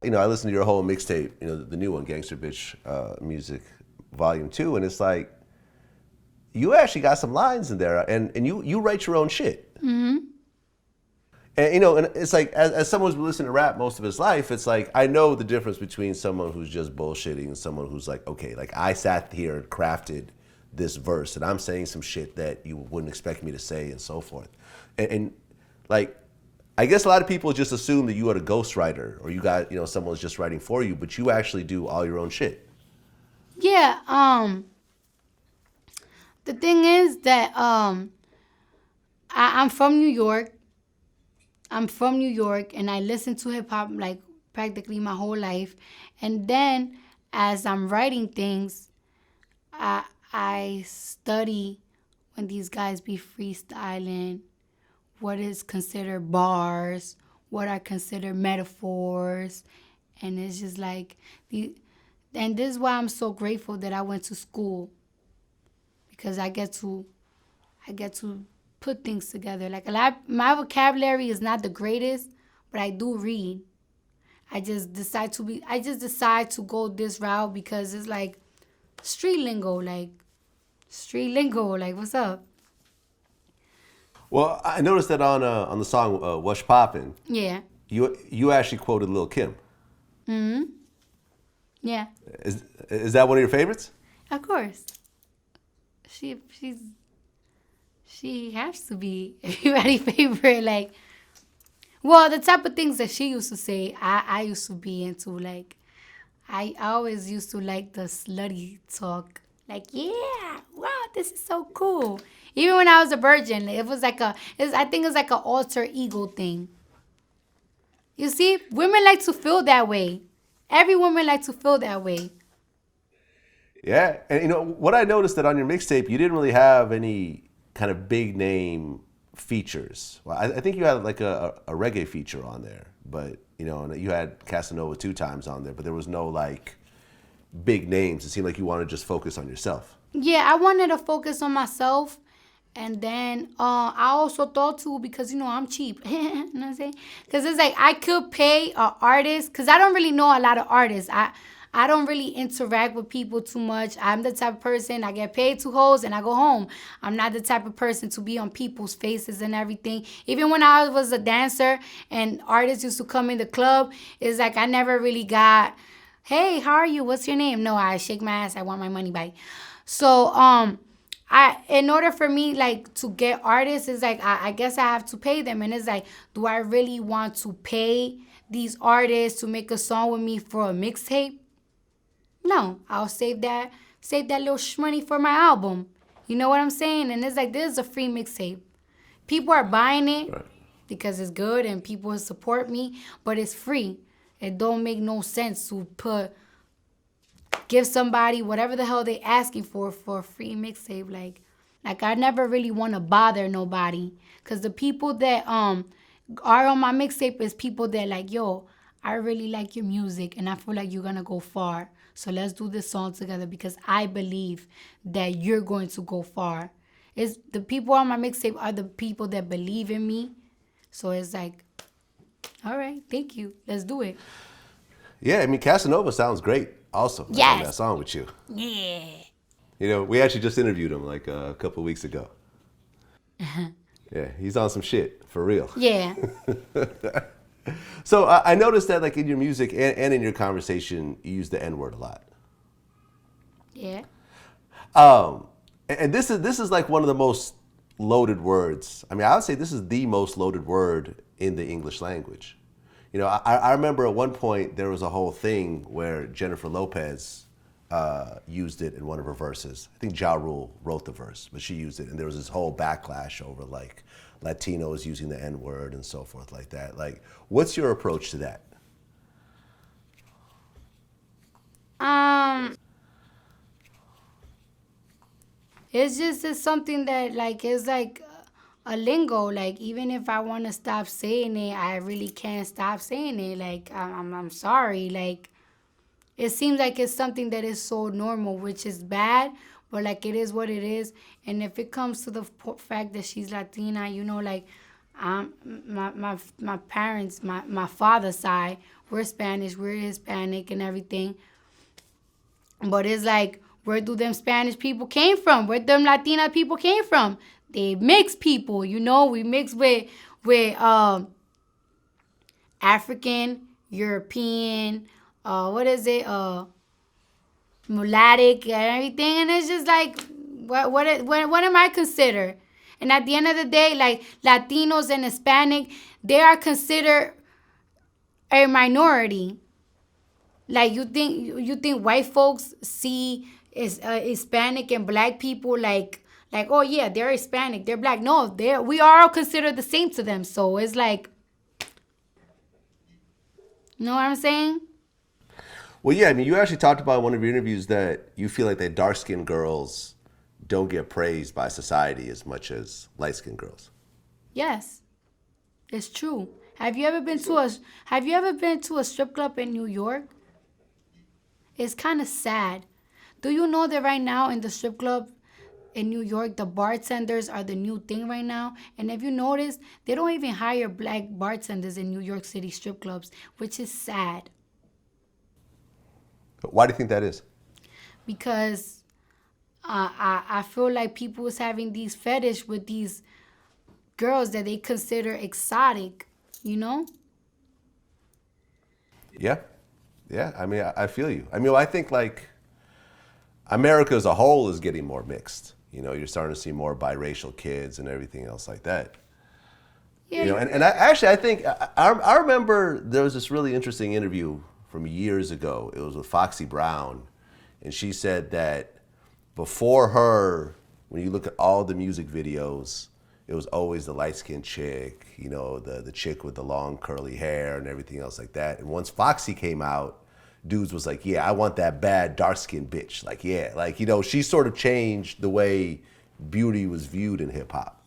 I listened to your whole mixtape, the new one, Gangsta Bitch Music Volume 2, and it's like, you actually got some lines in there, and you write your own shit. And it's like, as someone who's been listening to rap most of his life, it's like, I know the difference between someone who's just bullshitting and someone who's like, okay, like I sat here and crafted this verse, and I'm saying some shit that you wouldn't expect me to say, and so forth. And like, I guess a lot of people just assume that you are the ghostwriter, or you got, someone's just writing for you, but you actually do all your own shit. Yeah. The thing is that I'm from New York. I'm from New York, and I listen to hip hop like practically my whole life. And then, as I'm writing things, I study when these guys be freestyling, what is considered bars, what are considered metaphors, and it's just like the. And this is why I'm so grateful that I went to school, because I get to put things together. Like a lot, my vocabulary is not the greatest, but I do read. I just decide to go this route because it's like street lingo, like street lingo, like what's up? Well, I noticed that on the song "What's Poppin'," Yeah. you actually quoted Lil Kim. Yeah. Is that one of your favorites? Of course. She's she has to be everybody's favorite. Like, well, the type of things that she used to say, I used to be into. Like, I always used to like the slutty talk. Like, yeah, wow, this is so cool. Even when I was a virgin, it was like I think it's like an alter ego thing. You see, women like to feel that way. Every woman like to feel that way. Yeah, and what I noticed that on your mixtape, you didn't really have any kind of big name features. Well, I think you had like a reggae feature on there, but and you had Casanova 2 times on there, but there was no like big names. It seemed like you wanted to just focus on yourself. Yeah, I wanted to focus on myself. And then I also thought too, because I'm cheap. You know what I'm saying? Because it's like I could pay an artist, because I don't really know a lot of artists. I don't really interact with people too much. I'm the type of person, I get paid to host and I go home. I'm not the type of person to be on people's faces and everything. Even when I was a dancer and artists used to come in the club, it's like I never really got, hey, how are you? What's your name? No, I shake my ass. I want my money back. So in order for me like to get artists, it's like I guess I have to pay them, and it's like, do I really want to pay these artists to make a song with me for a mixtape? No, I'll save that little money for my album. You know what I'm saying? And it's like, this is a free mixtape. People are buying it Right. because it's good and people support me, but it's free. It don't make no sense to give somebody whatever the hell they asking for a free mixtape. Like I never really want to bother nobody, cause the people that are on my mixtape is people that like, yo, I really like your music and I feel like you're gonna go far. So let's do this song together because I believe that you're going to go far. It's the people on my mixtape are the people that believe in me. So it's like, all right, thank you. Let's do it. Yeah, I mean Casanova sounds great. Also, like on that Yes. song with you. Yeah. We actually just interviewed him like a couple of weeks ago. Yeah, he's on some shit for real. Yeah. So I noticed that like in your music and in your conversation, you use the N word a lot. Yeah. And this is like one of the most loaded words. I mean, I would say this is the most loaded word in the English language. I remember at one point there was a whole thing where Jennifer Lopez used it in one of her verses. I think Ja Rule wrote the verse, but she used it, and there was this whole backlash over like Latinos using the N word and so forth like that. Like, what's your approach to that? Um, it's something that like is like a lingo. Like even if I want to stop saying it, I really can't stop saying it. Like I'm sorry. Like it seems like it's something that is so normal, which is bad, but like it is what it is. And if it comes to the fact that she's Latina, like My parents, my father's side, we're Spanish, we're Hispanic and everything. But it's like, where do them Spanish people came from? Where them Latina people came from? They mixed people, you know. We mix with African, European, what is it? Mulattic and everything, and it's just like, what am I considered? And at the end of the day, like Latinos and Hispanic, they are considered a minority. Like you think white folks see is Hispanic and black people like, oh yeah, they're Hispanic, they're black. No, we are all considered the same to them. So it's like, you know what I'm saying? Well, yeah, I mean, you actually talked about in one of your interviews that you feel like that dark skinned girls don't get praised by society as much as light skinned girls. Yes, it's true. Have you ever been to a strip club in New York? It's kind of sad. Do you know that right now in the strip club in New York, the bartenders are the new thing right now? And if you notice, they don't even hire black bartenders in New York City strip clubs, which is sad But why do you think that is? because I feel like people is having these fetish with these girls that they consider exotic, you know? Yeah. Yeah. I mean, I feel you. I mean, I think like America as a whole is getting more mixed. You know, you're starting to see more biracial kids and everything else like that. Yeah, You know, and I think I remember there was this really interesting interview from years ago. It was with Foxy Brown, and she said that before her, when you look at all the music videos, it was always the light skinned chick, you know, the chick with the long curly hair and everything else like that. And once Foxy came out, dudes was like, yeah, I want that bad dark skinned bitch. Like, yeah, like, you know, she sort of changed the way beauty was viewed in hip hop.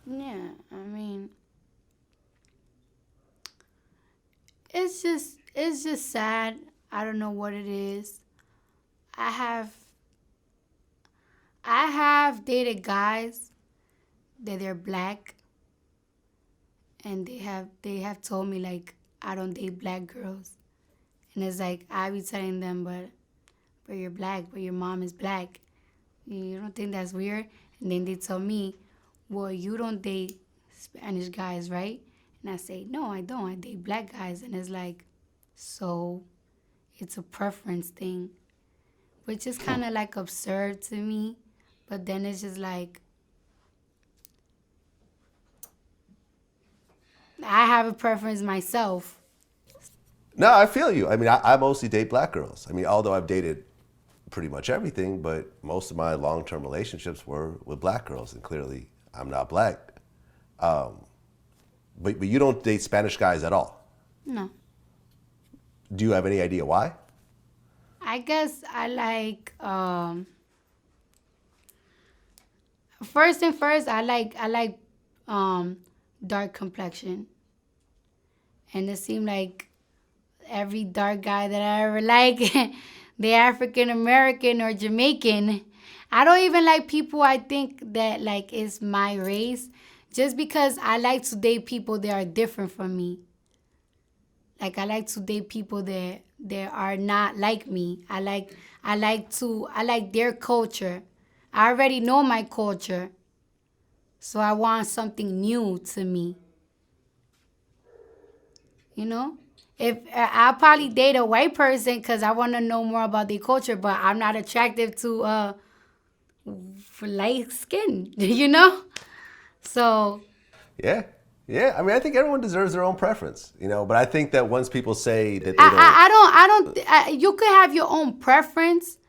yeah. I mean, it's just sad. I don't know what it is. I have I have dated guys that they're black, and they have told me like I don't date black girls. And it's like I be telling them, but you're black, but your mom is black. You don't think that's weird? And then they tell me, well, you don't date Spanish guys, right? And I say, no, I don't. I date black guys. And it's like, so it's a preference thing, which is kind of like absurd to me. But then it's just like, I have a preference myself. No, I feel you. I mean, I mostly date black girls. I mean, although I've dated pretty much everything, but most of my long-term relationships were with black girls, and clearly I'm not black. But you don't date Spanish guys at all. No. Do you have any idea why? I guess I like first and first I like dark complexion. And it seemed like every dark guy that I ever like, they African American or Jamaican. I don't even like people I think that like is my race, just because I like to date people that are different from me. Like I like to date people that are not like me. I like their culture. I already know my culture. So I want something new to me. You know? If I'll probably date a white person because I want to know more about their culture, but I'm not attractive to for light skin, you know? So Yeah. Yeah. I mean, I think everyone deserves their own preference, you know, but I think that once people say that they don't. you could have your own preference.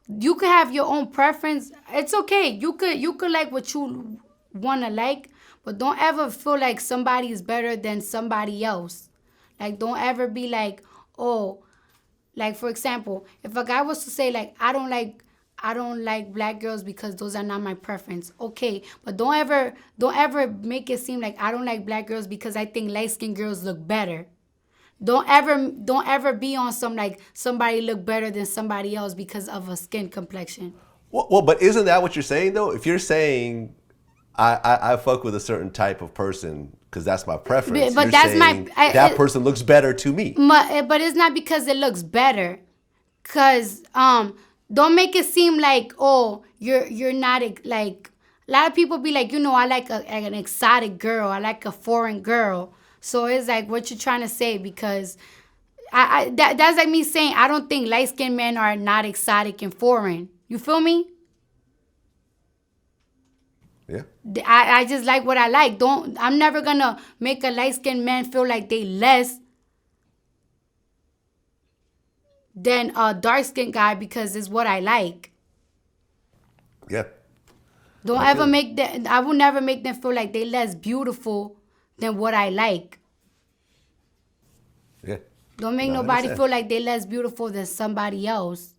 You could have your own preference. It's okay. You could like what you want to like, but don't ever feel like somebody is better than somebody else. Like, don't ever be like, oh, like for example, if a guy was to say like, I don't like black girls because those are not my preference. Okay, but don't ever make it seem like I don't like black girls because I think light skinned girls look better. Don't ever be on some like somebody look better than somebody else because of a skin complexion. Well, but isn't that what you're saying though? If you're saying I fuck with a certain type of person because that's my preference. But You're that's saying that person looks better to me. but it's not because it looks better. Cause don't make it seem like, oh, you're not like, a lot of people be like, I like an exotic girl, I like a foreign girl. So it's like, what you trying to say? Because that's like me saying I don't think light skinned men are not exotic and foreign. You feel me? Yeah. I just like what I like. I'm never gonna make a light skinned man feel like they less than a dark skinned guy because it's what I like. Yeah. Don't I ever feel make them. I will never make them feel like they less beautiful than what I like. yeah. Don't make No, I nobody understand. feel like they less beautiful than somebody else.